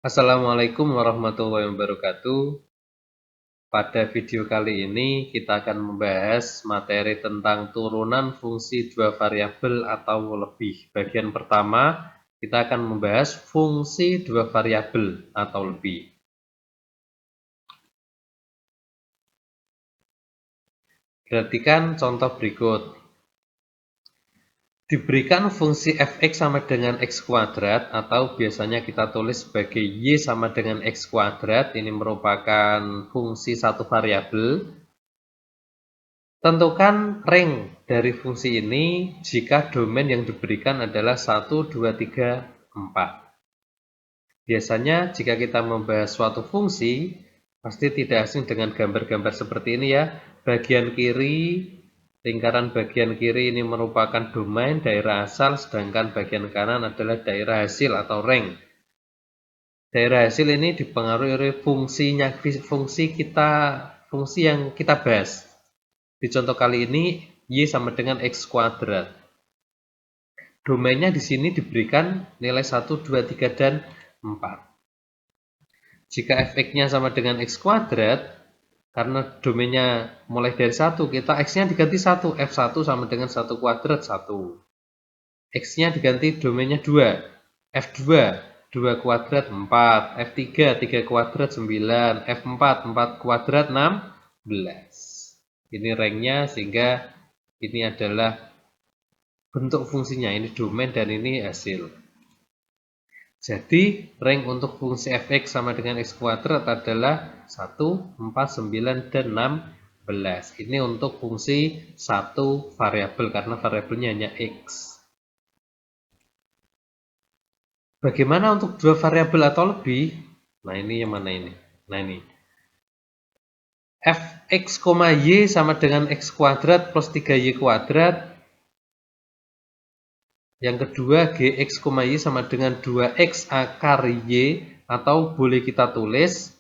Assalamualaikum warahmatullahi wabarakatuh. Pada video kali ini kita akan membahas materi tentang turunan fungsi dua variabel atau lebih. Bagian pertama, kita akan membahas fungsi dua variabel atau lebih. Perhatikan contoh berikut. Diberikan fungsi fx sama dengan x kuadrat atau biasanya kita tulis sebagai y sama dengan x kuadrat. Ini merupakan fungsi satu variabel. Tentukan range dari fungsi ini jika domain yang diberikan adalah 1, 2, 3, 4. Biasanya jika kita membahas suatu fungsi, pasti tidak asing dengan gambar-gambar seperti ini ya. Bagian kiri, lingkaran bagian kiri ini merupakan domain daerah asal, sedangkan bagian kanan adalah daerah hasil atau range. Daerah hasil ini dipengaruhi oleh fungsi yang kita bahas. Di contoh kali ini, y sama dengan x kuadrat. Domainnya di sini diberikan nilai 1, 2, 3, dan 4. Jika fx-nya sama dengan x kuadrat, karena domainnya mulai dari 1, kita x-nya diganti 1. f1 sama dengan 1 kuadrat 1. X-nya diganti domainnya 2. f2, 2 kuadrat 4. f3, 3 kuadrat 9. f4, 4 kuadrat 16. Ini range-nya, sehingga ini adalah bentuk fungsinya, ini domain dan ini hasil. Jadi range untuk fungsi fx sama dengan x kuadrat adalah 1, 4, 9, dan 16. Ini untuk fungsi satu variabel karena variabelnya hanya x. Bagaimana untuk dua variabel atau lebih? Nah, ini yang mana ini? Nah, ini. Fx, y sama dengan x kuadrat plus 3y kuadrat. Yang kedua, gx, y sama dengan 2x akar y, atau boleh kita tulis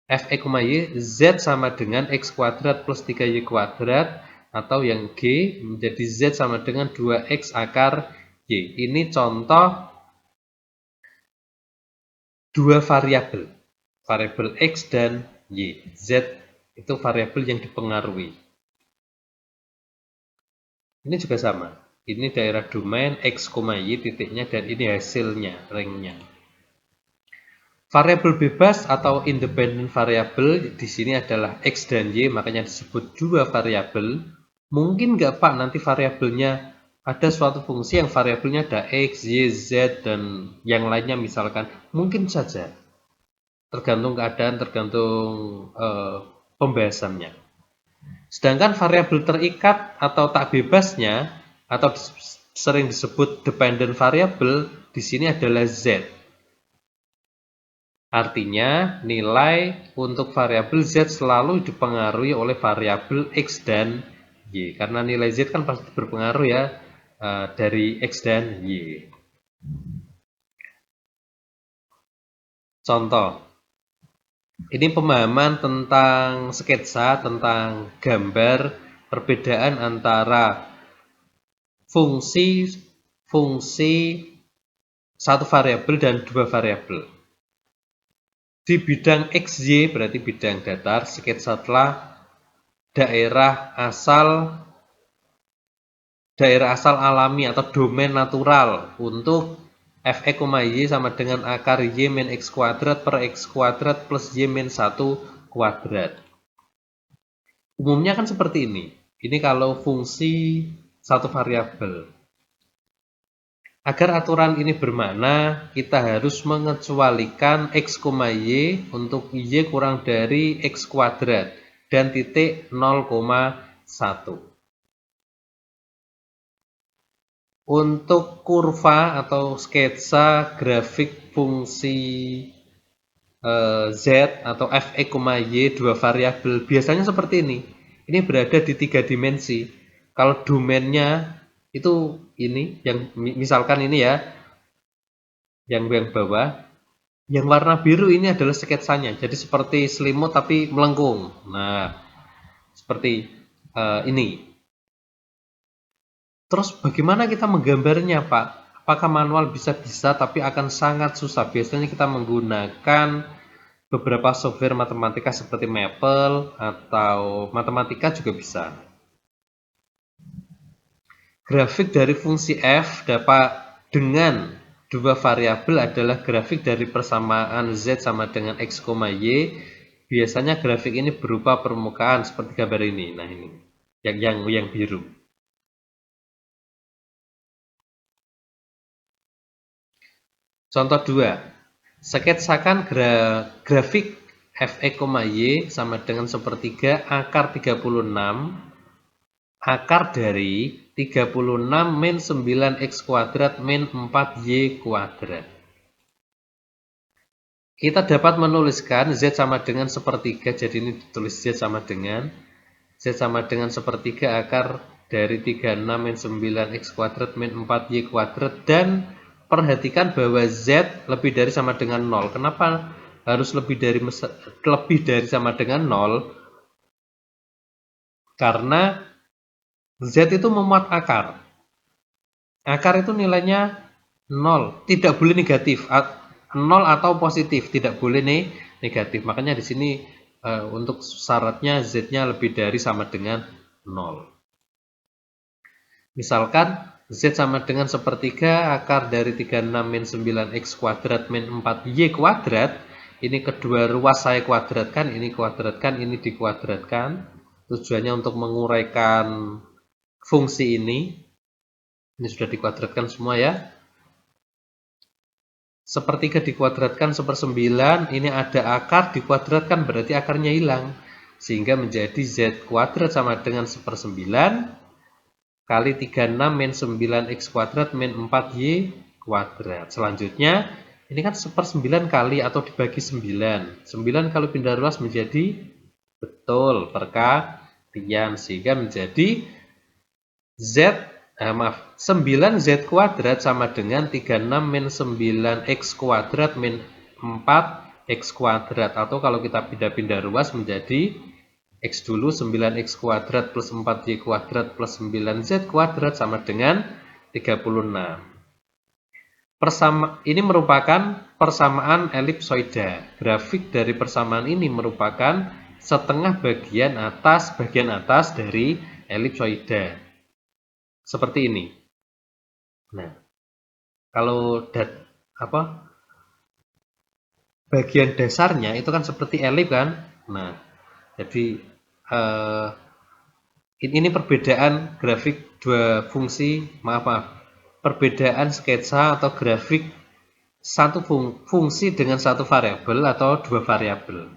fx, y, z sama dengan x kuadrat plus 3y kuadrat, atau yang g menjadi z sama dengan 2x akar y. Ini contoh dua variabel, variabel x dan y. Z itu variabel yang dipengaruhi. Ini juga sama. Ini daerah domain x, y titiknya, dan ini hasilnya, range-nya. Variabel bebas atau independent variable di sini adalah x dan y, makanya disebut dua variabel. Mungkin nggak Pak nanti variabelnya ada suatu fungsi yang variabelnya ada x, y, z, dan yang lainnya misalkan. Mungkin saja. Tergantung keadaan, tergantung pembahasannya. Sedangkan variabel terikat atau tak bebasnya, atau sering disebut dependent variable, di sini adalah z. Artinya, nilai untuk variabel z selalu dipengaruhi oleh variabel x dan y. Karena nilai z kan pasti berpengaruh ya dari x dan y. Contoh, ini pemahaman tentang sketsa, tentang gambar perbedaan antara fungsi satu variabel dan dua variabel. Di bidang XY berarti bidang datar, sketsa telah daerah asal alami atau domain natural untuk fx, y sama dengan akar y min x kuadrat per x kuadrat plus y min 1 kuadrat. Umumnya kan seperti ini. Ini kalau fungsi satu variabel. Agar aturan ini bermakna, kita harus mengecualikan x, y untuk y kurang dari x kuadrat dan titik 0,1. Untuk kurva atau sketsa grafik fungsi z atau fx, y dua variabel biasanya seperti ini. Ini berada di 3 dimensi. Kalau domainnya itu ini, yang misalkan ini ya, yang bawah, yang warna biru ini adalah sketsanya. Jadi seperti selimut tapi melengkung. Nah, seperti ini. Terus bagaimana kita menggambarnya, Pak? Apakah manual? Bisa-bisa, tapi akan sangat susah. Biasanya kita menggunakan beberapa software matematika seperti Maple atau Matematika juga bisa. Grafik dari fungsi f dapat dengan dua variabel adalah grafik dari persamaan z sama dengan x, y. Biasanya grafik ini berupa permukaan seperti gambar ini. Nah, ini yang biru. Contoh 2. Sketsakan grafik f(x), y sama dengan sepertiga akar 36 akar dari 36 min 9x kuadrat min 4y kuadrat. Kita dapat menuliskan z sama dengan sepertiga, jadi ini ditulis z sama dengan sepertiga akar dari 36 min 9x kuadrat min 4y kuadrat, dan perhatikan bahwa z lebih dari sama dengan 0. Kenapa harus lebih dari sama dengan 0? Karena z itu memuat akar. Akar itu nilainya 0, tidak boleh negatif. 0 atau positif, tidak boleh negatif. Makanya di sini untuk syaratnya z-nya lebih dari sama dengan 0. Misalkan z sama dengan sepertiga akar dari 36 min 9x kuadrat min 4y kuadrat. Ini kedua ruas saya kuadratkan, ini kuadratkan, ini dikuadratkan. Tujuannya untuk menguraikan fungsi ini. Ini sudah dikuadratkan semua ya. Sepertiga dikuadratkan 1/9, ini ada akar dikuadratkan, berarti akarnya hilang. Sehingga menjadi z kuadrat sama dengan 1/9 kali 36 min 9x kuadrat min 4y kuadrat. Selanjutnya, ini kan 1/9 kali atau dibagi 9. 9 kalau pindah ruas menjadi betul perkalian, sehingga menjadi 9z kuadrat sama dengan 36 min 9x kuadrat min 4x kuadrat. Atau kalau kita pindah-pindah ruas menjadi x dulu 9x kuadrat plus 4y kuadrat plus 9z kuadrat sama dengan 36. Ini merupakan persamaan elipsoida. Grafik dari persamaan ini merupakan setengah bagian atas dari elipsoida. Seperti ini. Nah, kalau bagian dasarnya itu kan seperti elip kan. Nah, jadi ini perbedaan grafik dua fungsi, perbedaan sketsa atau grafik satu fungsi dengan satu variabel atau dua variabel.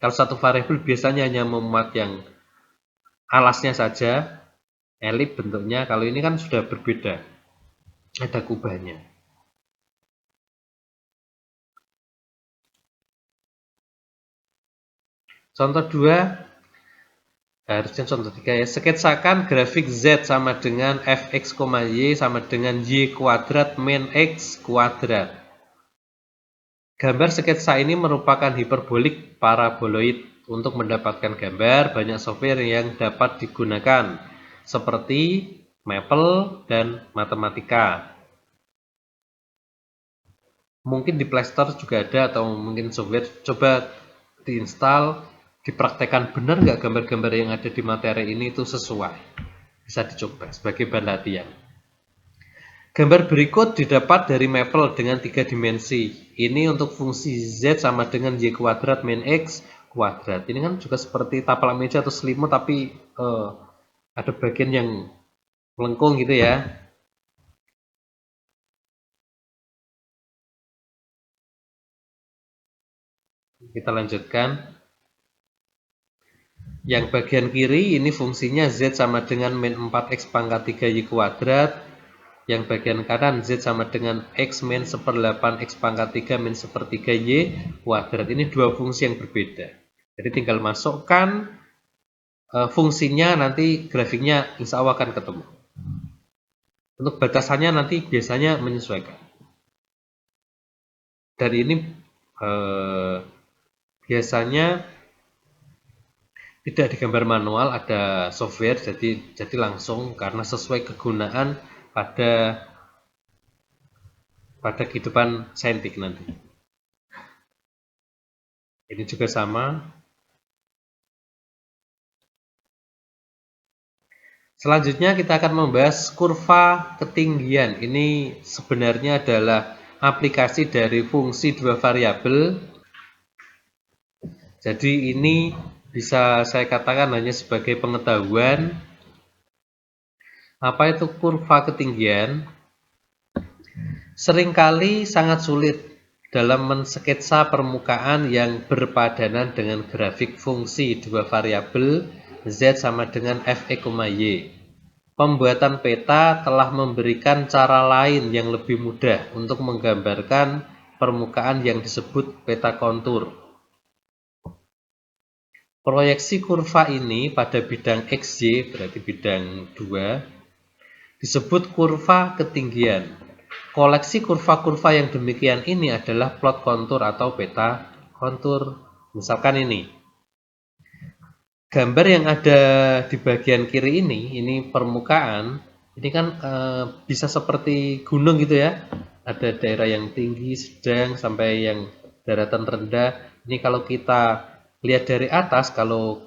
Kalau satu variabel biasanya hanya memuat yang alasnya saja, elip bentuknya. Kalau ini kan sudah berbeda, ada kubahnya. Contoh 2, harusnya contoh 3 ya. Sketsakan grafik z sama dengan fx, y sama dengan y kuadrat min x kuadrat. Gambar sketsa ini merupakan hiperbolik paraboloid. Untuk mendapatkan gambar, banyak software yang dapat digunakan, seperti Maple dan Matematika. Mungkin di Play Store juga ada, atau mungkin software. Coba diinstal, dipraktekkan benar nggak gambar-gambar yang ada di materi ini itu sesuai. Bisa dicoba sebagai bahan latihan. Gambar berikut didapat dari Maple dengan 3 dimensi. Ini untuk fungsi z sama dengan y kuadrat min x kuadrat. Ini kan juga seperti taplak meja atau selimut, tapi ada bagian yang melengkung gitu ya. Kita lanjutkan. Yang bagian kiri ini fungsinya z sama dengan min 4x pangkat 3y kuadrat. Yang bagian kanan z sama dengan x min 1/8 x pangkat 3 min 1/3 y kuadrat. Ini dua fungsi yang berbeda. Jadi tinggal masukkan fungsinya, nanti grafiknya insya Allah akan ketemu. Untuk batasannya nanti biasanya menyesuaikan. Dan ini biasanya tidak digambar manual, ada software, jadi langsung karena sesuai kegunaan pada pada kehidupan saintik nanti. Ini juga sama. Selanjutnya kita akan membahas kurva ketinggian. Ini sebenarnya adalah aplikasi dari fungsi dua variabel. Jadi ini bisa saya katakan hanya sebagai pengetahuan. Apa itu kurva ketinggian? Seringkali sangat sulit dalam mensketsa permukaan yang berpadanan dengan grafik fungsi dua variabel z sama dengan f(e), y. Pembuatan peta telah memberikan cara lain yang lebih mudah untuk menggambarkan permukaan yang disebut peta kontur. Proyeksi kurva ini pada bidang XY, berarti bidang 2, disebut kurva ketinggian. Koleksi kurva-kurva yang demikian ini adalah plot kontur atau peta kontur. Misalkan ini. Gambar yang ada di bagian kiri ini permukaan, ini kan bisa seperti gunung gitu ya. Ada daerah yang tinggi, sedang, sampai yang daratan rendah. Ini kalau kita lihat dari atas, kalau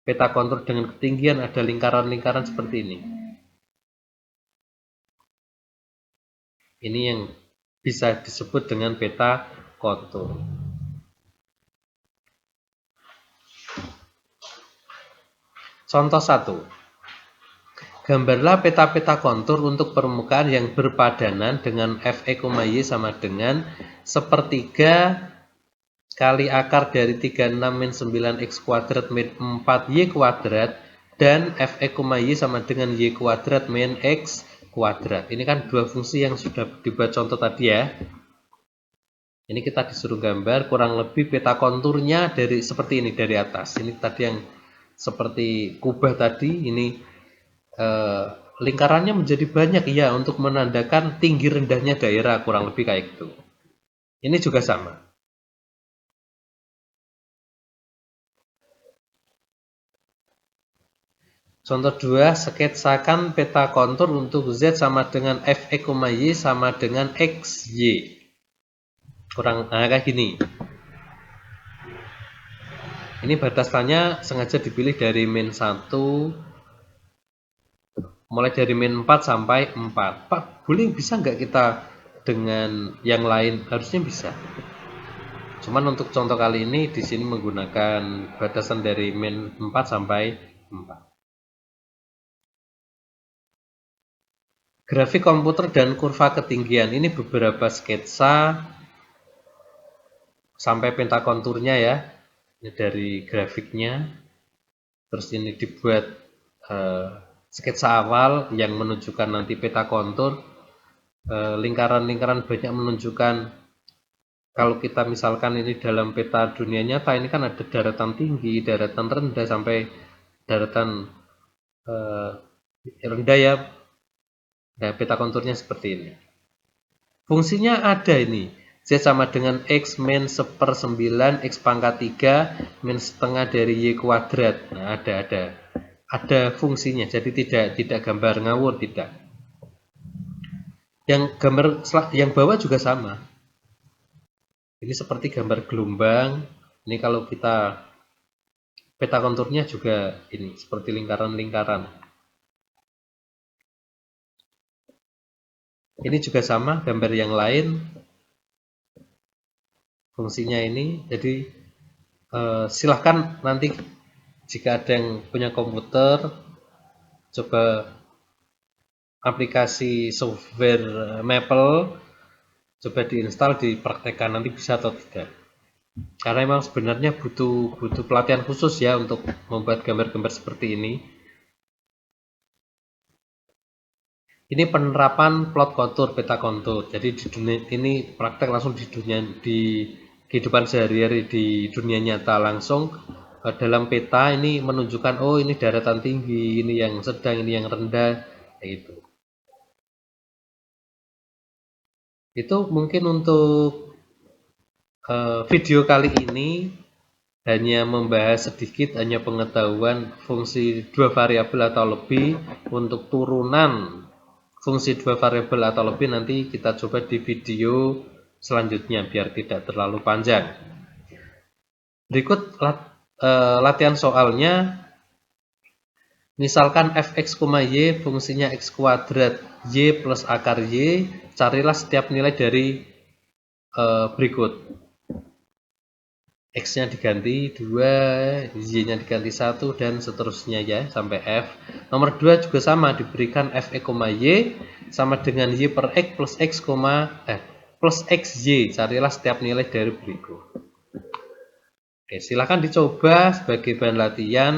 peta kontur dengan ketinggian ada lingkaran-lingkaran seperti ini. Ini yang bisa disebut dengan peta kontur. Contoh 1. Gambarlah peta-peta kontur untuk permukaan yang berpadanan dengan f(e), y sama dengan sepertiga kali akar dari 36 min 9x kuadrat min 4y kuadrat dan f(e), y sama dengan y kuadrat min x kuadrat. Ini kan dua fungsi yang sudah dibuat contoh tadi ya. Ini kita disuruh gambar kurang lebih peta konturnya dari seperti ini dari atas. Ini tadi yang seperti kubah tadi, ini lingkarannya menjadi banyak ya untuk menandakan tinggi rendahnya daerah, kurang lebih kayak gitu. Ini juga sama. Contoh 2, sketsakan peta kontur untuk Z sama dengan f(e), y sama dengan xy. Kurang kayak gini. Ini batasannya sengaja dipilih dari min 1, mulai dari min 4 sampai 4. Pak, boleh bisa nggak kita dengan yang lain? Harusnya bisa. Cuman untuk contoh kali ini di sini menggunakan batasan dari min 4 sampai 4. Grafik komputer dan kurva ketinggian, ini beberapa sketsa sampai peta konturnya ya. Ini dari grafiknya. Terus ini dibuat sketsa awal yang menunjukkan nanti peta kontur. Lingkaran-lingkaran banyak menunjukkan kalau kita misalkan ini dalam peta dunia nyata, ini kan ada daratan tinggi, daratan rendah, sampai daratan rendah ya. Nah, peta konturnya seperti ini. Fungsinya ada ini. Z sama dengan X min 1/9 X pangkat 3 min setengah dari Y kuadrat. Nah, ada fungsinya. Jadi tidak gambar ngawur, tidak. Yang gambar yang bawah juga sama. Ini seperti gambar gelombang. Ini kalau kita peta konturnya juga ini seperti lingkaran-lingkaran. Ini juga sama, gambar yang lain fungsinya ini. Jadi silahkan nanti jika ada yang punya komputer, coba aplikasi software Maple, coba diinstal, dipraktekkan, nanti bisa atau tidak. Karena memang sebenarnya butuh pelatihan khusus ya untuk membuat gambar-gambar seperti ini. Ini penerapan plot kontur, peta kontur. Jadi di dunia ini praktek langsung di kehidupan sehari-hari di dunia nyata langsung dalam peta ini menunjukkan oh ini daratan tinggi, ini yang sedang, ini yang rendah, kayak gitu. Itu mungkin untuk video kali ini hanya membahas sedikit, hanya pengetahuan fungsi dua variabel atau lebih untuk turunan fungsi dua variabel atau lebih nanti kita coba di video selanjutnya biar tidak terlalu panjang. Berikut latihan soalnya. Misalkan fx, y fungsinya x kuadrat y plus akar y, carilah setiap nilai dari berikut. X-nya diganti 2, Y-nya diganti 1, dan seterusnya ya, sampai F. Nomor 2 juga sama, diberikan fx, y sama dengan y per x plus plus xy. Carilah setiap nilai dari berikut. Oke, silahkan dicoba sebagai bahan latihan.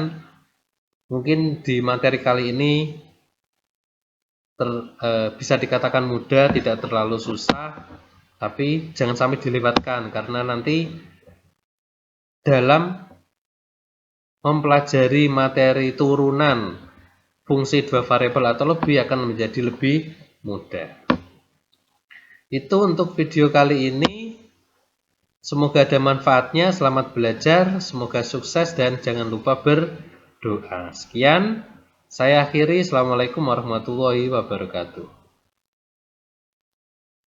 Mungkin di materi kali ini bisa dikatakan mudah, tidak terlalu susah, tapi jangan sampai dilewatkan karena nanti dalam mempelajari materi turunan fungsi dua variabel atau lebih akan menjadi lebih mudah. Itu untuk video kali ini. Semoga ada manfaatnya. Selamat belajar, semoga sukses, dan jangan lupa berdoa. Sekian, saya akhiri. Assalamualaikum warahmatullahi wabarakatuh.